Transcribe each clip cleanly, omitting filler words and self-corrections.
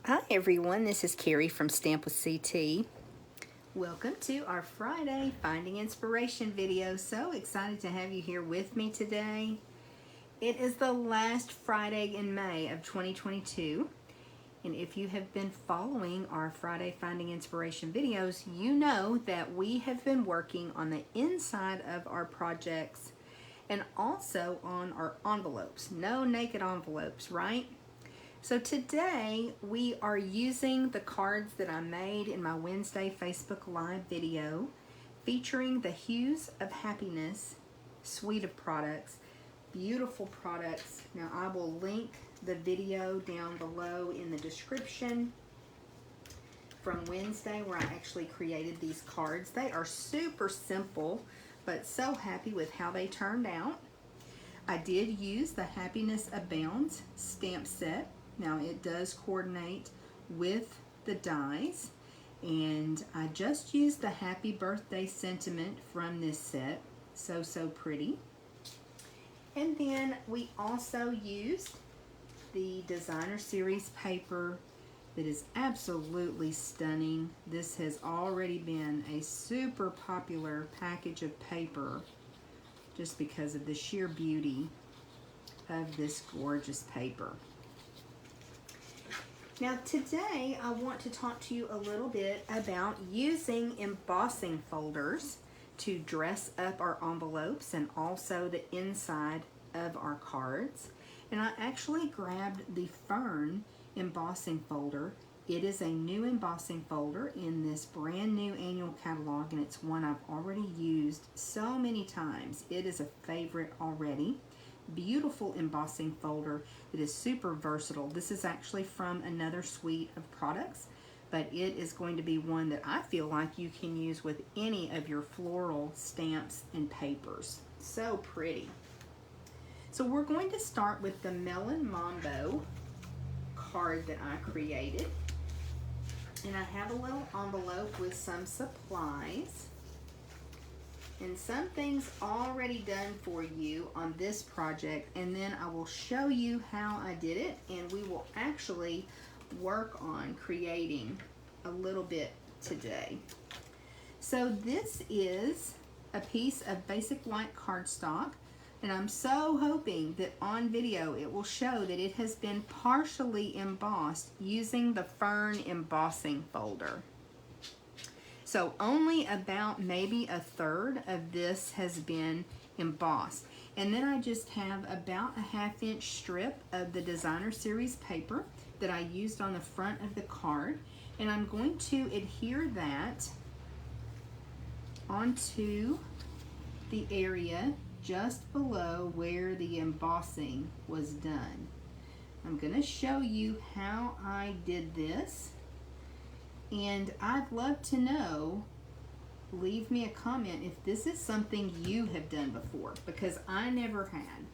Hi everyone, this is Carrie from Stampwithct. Welcome to our Friday Finding Inspiration video. So excited to have you here with me today. It is the last Friday in May of 2022. And if you have been following our Friday Finding Inspiration videos, you know that we have been working on the inside of our projects and also on our envelopes. No naked envelopes, right? So today we are using the cards that I made in my Wednesday Facebook Live video featuring the Hues of Happiness suite of products. Beautiful products. Now I will link the video down below in the description from Wednesday where I actually created these cards. They are super simple, but so happy with how they turned out. I did use the Happiness Abounds stamp set. Now it does coordinate with the dies, and I just used the Happy Birthday sentiment from this set. So pretty. And then we also used the Designer Series paper that is absolutely stunning. This has already been a super popular package of paper just because of the sheer beauty of this gorgeous paper. Now today I want to talk to you a little bit about using embossing folders to dress up our envelopes and also the inside of our cards. And I actually grabbed the Fern embossing folder. It is a new embossing folder in this brand new annual catalog, and it's one I've already used so many times. It is a favorite already. Beautiful embossing folder that is super versatile. This is actually from another suite of products, but it is going to be one that I feel like you can use with any of your floral stamps and papers. So pretty. So we're going to start with the Melon Mambo card that I created. And I have a little envelope with some supplies and some things already done for you on this project, and then I will show you how I did it, and we will actually work on creating a little bit today. So this is a piece of basic white cardstock, and I'm so hoping that on video it will show that it has been partially embossed using the Fern embossing folder. So only about maybe a third of this has been embossed. And then I just have about a 1/2 inch strip of the Designer Series paper that I used on the front of the card. And I'm going to adhere that onto the area just below where the embossing was done. I'm going to show you how I did this. And I'd love to know, leave me a comment if this is something you have done before, because I never had.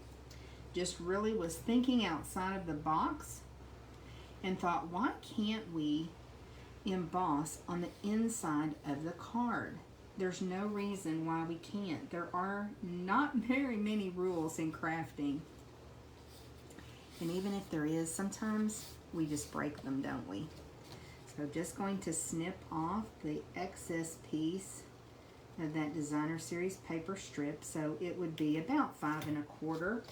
Just really was thinking outside of the box and thought, why can't we emboss on the inside of the card? There's no reason why we can't. There are not very many rules in crafting. And even if there is, sometimes we just break them, don't we? So just going to snip off the excess piece of that Designer Series paper strip. So it would be about 5 1/4.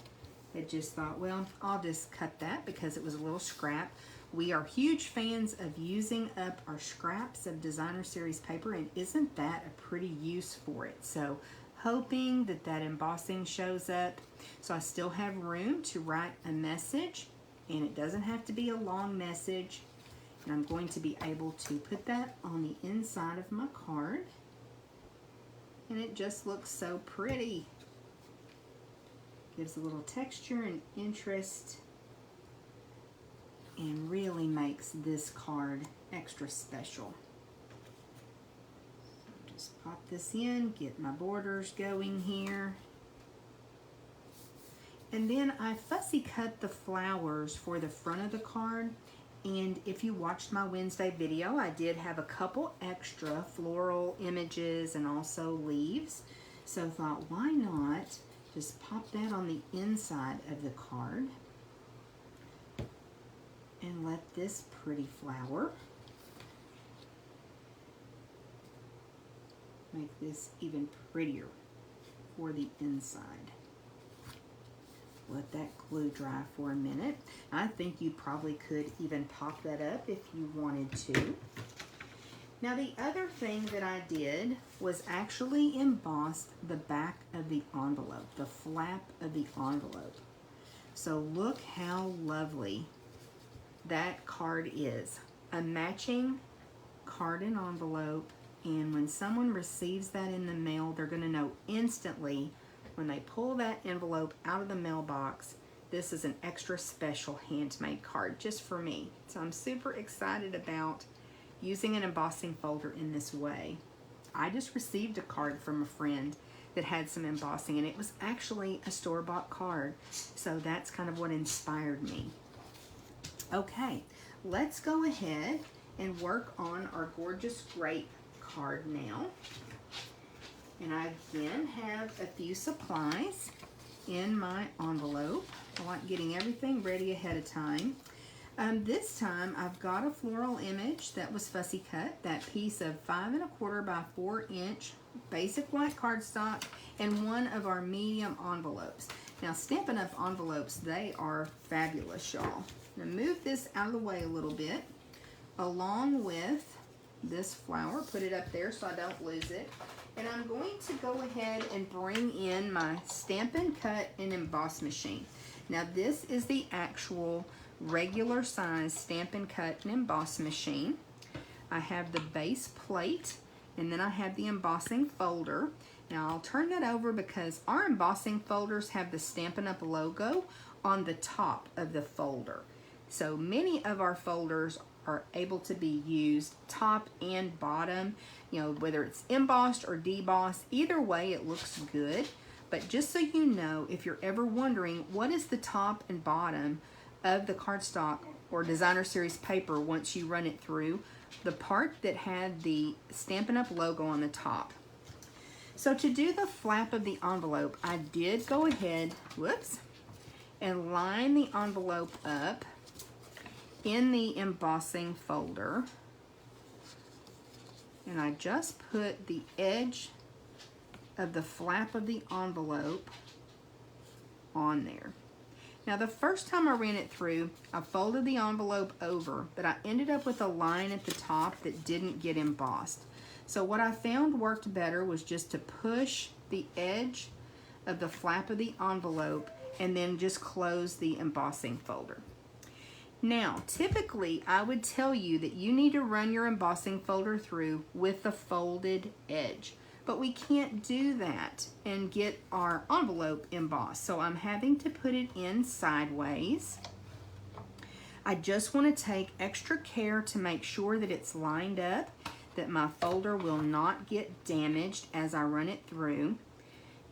I just thought, well, I'll just cut that because it was a little scrap. We are huge fans of using up our scraps of Designer Series paper, and isn't that a pretty use for it? So hoping that that embossing shows up. So I still have room to write a message, and it doesn't have to be a long message. And I'm going to be able to put that on the inside of my card. And it just looks so pretty. Gives a little texture and interest and really makes this card extra special. Just pop this in, get my borders going here. And then I fussy cut the flowers for the front of the card. And if you watched my Wednesday video, I did have a couple extra floral images and also leaves. So I thought, why not just pop that on the inside of the card and let this pretty flower make this even prettier for the inside. Let that glue dry for a minute. I think you probably could even pop that up if you wanted to. Now the other thing that I did was actually emboss the back of the envelope, the flap of the envelope. So look how lovely that card is. A matching card and envelope, and when someone receives that in the mail, they're going to know instantly when they pull that envelope out of the mailbox, this is an extra special handmade card just for me. So I'm super excited about using an embossing folder in this way. I just received a card from a friend that had some embossing, and it was actually a store-bought card. So that's kind of what inspired me. Okay, let's go ahead and work on our gorgeous grape card now. And I again have a few supplies in my envelope. I like getting everything ready ahead of time. This time I've got a floral image that was fussy cut, that piece of 5 1/4 by 4 inch basic white cardstock, and one of our medium envelopes. Now Stampin' Up! Envelopes, they are fabulous, y'all. Now move this out of the way a little bit, along with this flower. Put it up there so I don't lose it. And I'm going to go ahead and bring in my Stampin' Cut and Emboss machine. Now this is the actual regular size Stampin' Cut and Emboss machine. I have the base plate, and then I have the embossing folder. Now I'll turn that over because our embossing folders have the Stampin' Up! Logo on the top of the folder. So many of our folders are able to be used top and bottom, you know, whether it's embossed or debossed, either way it looks good. But just so you know, if you're ever wondering what is the top and bottom of the cardstock or designer series paper once you run it through, the part that had the Stampin' Up! Logo on the top. So to do the flap of the envelope, I did go ahead, whoops, and line the envelope up in the embossing folder, and I just put the edge of the flap of the envelope on there. Now the first time I ran it through, I folded the envelope over, but I ended up with a line at the top that didn't get embossed. So what I found worked better was just to push the edge of the flap of the envelope and then just close the embossing folder. Now, typically, I would tell you that you need to run your embossing folder through with the folded edge, but we can't do that and get our envelope embossed, so I'm having to put it in sideways. I just want to take extra care to make sure that it's lined up, that my folder will not get damaged as I run it through.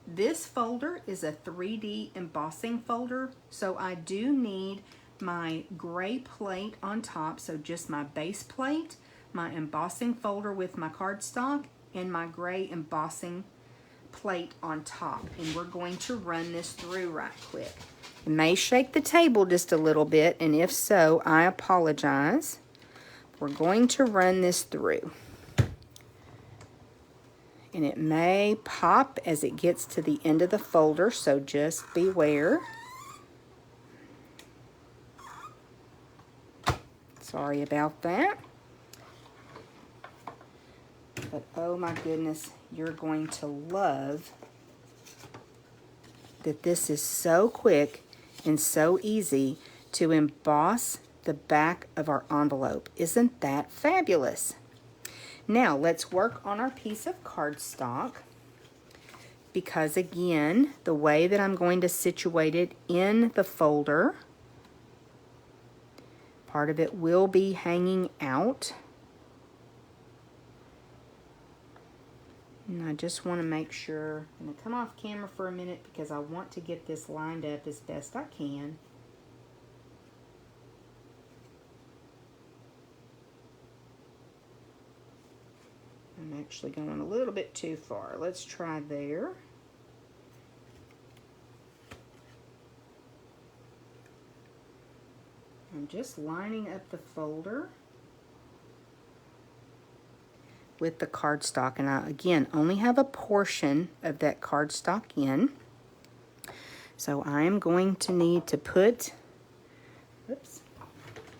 This folder is a 3D embossing folder, so I do need my gray plate on top, so just my base plate, my embossing folder with my cardstock, and my gray embossing plate on top. And we're going to run this through right quick. It may shake the table just a little bit, and if so, I apologize. We're going to run this through. And it may pop as it gets to the end of the folder, so just beware. Sorry about that. But oh my goodness, you're going to love that this is so quick and so easy to emboss the back of our envelope. Isn't that fabulous? Now let's work on our piece of cardstock, because again, the way that I'm going to situate it in the folder, part of it will be hanging out. And I just want to make sure, I'm going to come off camera for a minute because I want to get this lined up as best I can. I'm actually going a little bit too far. Let's try there. I'm just lining up the folder with the cardstock, and I again only have a portion of that cardstock in. So I am going to need to put, oops,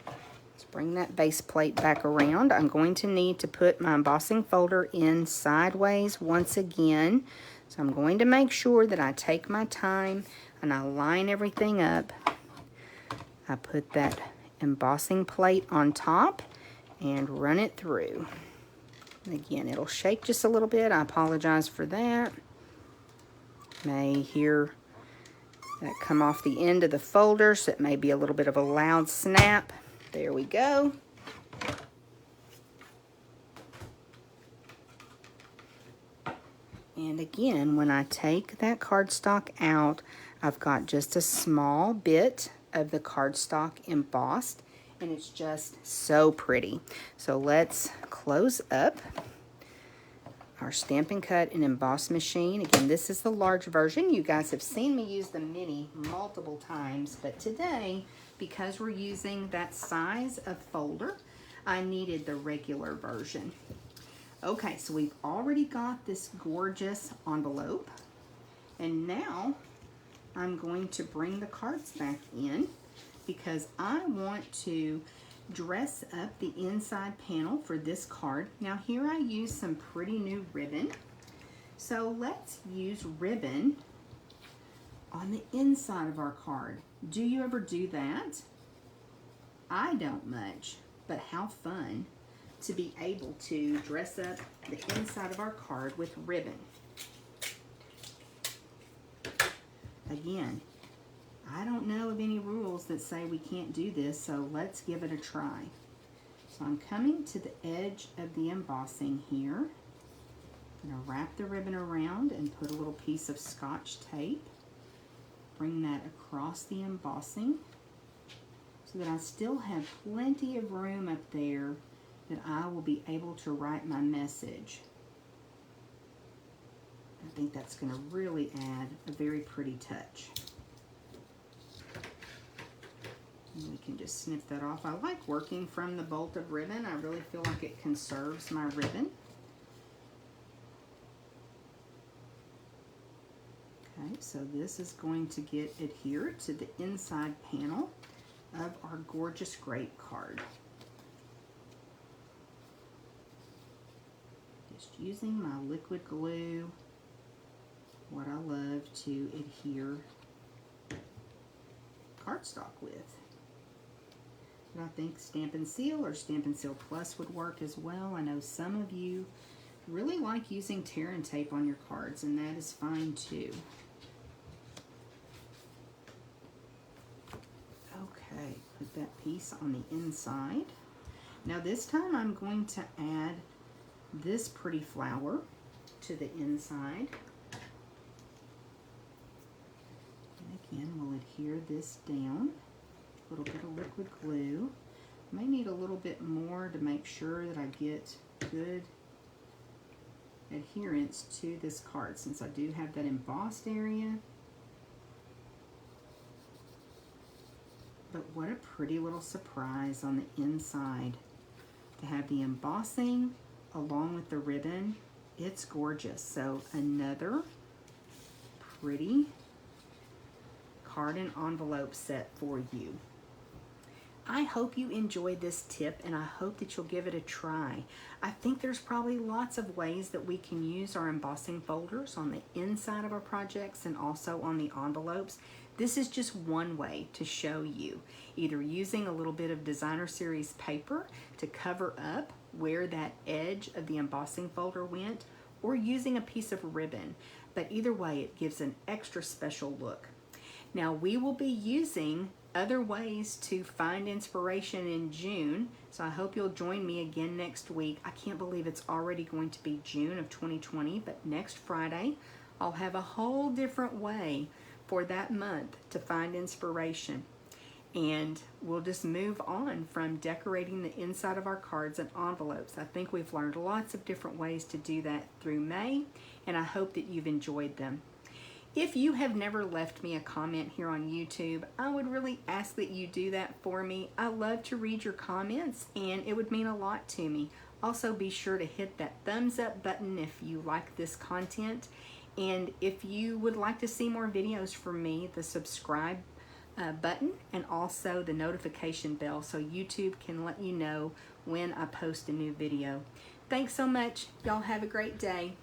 let's bring that base plate back around. I'm going to need to put my embossing folder in sideways once again. So I'm going to make sure that I take my time and I line everything up. I put that embossing plate on top and run it through. And again, it'll shake just a little bit. I apologize for that. May hear that come off the end of the folder, so it may be a little bit of a loud snap. There we go. And again, when I take that cardstock out, I've got just a small bit of the cardstock embossed, and it's just so pretty. So let's close up our Stampin' Cut and Emboss machine. Again, this is the large version. You guys have seen me use the mini multiple times, but today, because we're using that size of folder, I needed the regular version. Okay, so we've already got this gorgeous envelope, and now I'm going to bring the cards back in because I want to dress up the inside panel for this card. Now here I use some pretty new ribbon. So let's use ribbon on the inside of our card. Do you ever do that? I don't much, but how fun to be able to dress up the inside of our card with ribbon. Again, I don't know of any rules that say we can't do this, so let's give it a try. So I'm coming to the edge of the embossing here. I'm going to wrap the ribbon around and put a little piece of Scotch tape. Bring that across the embossing so that I still have plenty of room up there that I will be able to write my message. I think that's going to really add a very pretty touch. And we can just snip that off. I like working from the bolt of ribbon. I really feel like it conserves my ribbon. Okay, so this is going to get adhered to the inside panel of our gorgeous grape card. Just using my liquid glue, what I love to adhere cardstock with. And I think Stampin' Seal or Stampin' Seal Plus would work as well. I know some of you really like using tear and tape on your cards, and that is fine too. Okay, put that piece on the inside. Now this time I'm going to add this pretty flower to the inside. And again, we'll adhere this down. A little bit of liquid glue. May need a little bit more to make sure that I get good adherence to this card, since I do have that embossed area. But what a pretty little surprise on the inside to have the embossing along with the ribbon. It's gorgeous. So another pretty card and envelope set for you. I hope you enjoyed this tip, and I hope that you'll give it a try. I think there's probably lots of ways that we can use our embossing folders on the inside of our projects and also on the envelopes. This is just one way to show you, either using a little bit of designer series paper to cover up where that edge of the embossing folder went, or using a piece of ribbon. But either way, it gives an extra special look. Now we will be using other ways to find inspiration in June, so I hope you'll join me again next week. I can't believe it's already going to be June of 2020, but next Friday I'll have a whole different way for that month to find inspiration. And we'll just move on from decorating the inside of our cards and envelopes. I think we've learned lots of different ways to do that through May, and I hope that you've enjoyed them. If you have never left me a comment here on YouTube, I would really ask that you do that for me. I love to read your comments and it would mean a lot to me. Also, be sure to hit that thumbs up button if you like this content. And if you would like to see more videos from me, the subscribe button and also the notification bell so YouTube can let you know when I post a new video. Thanks so much. Y'all have a great day.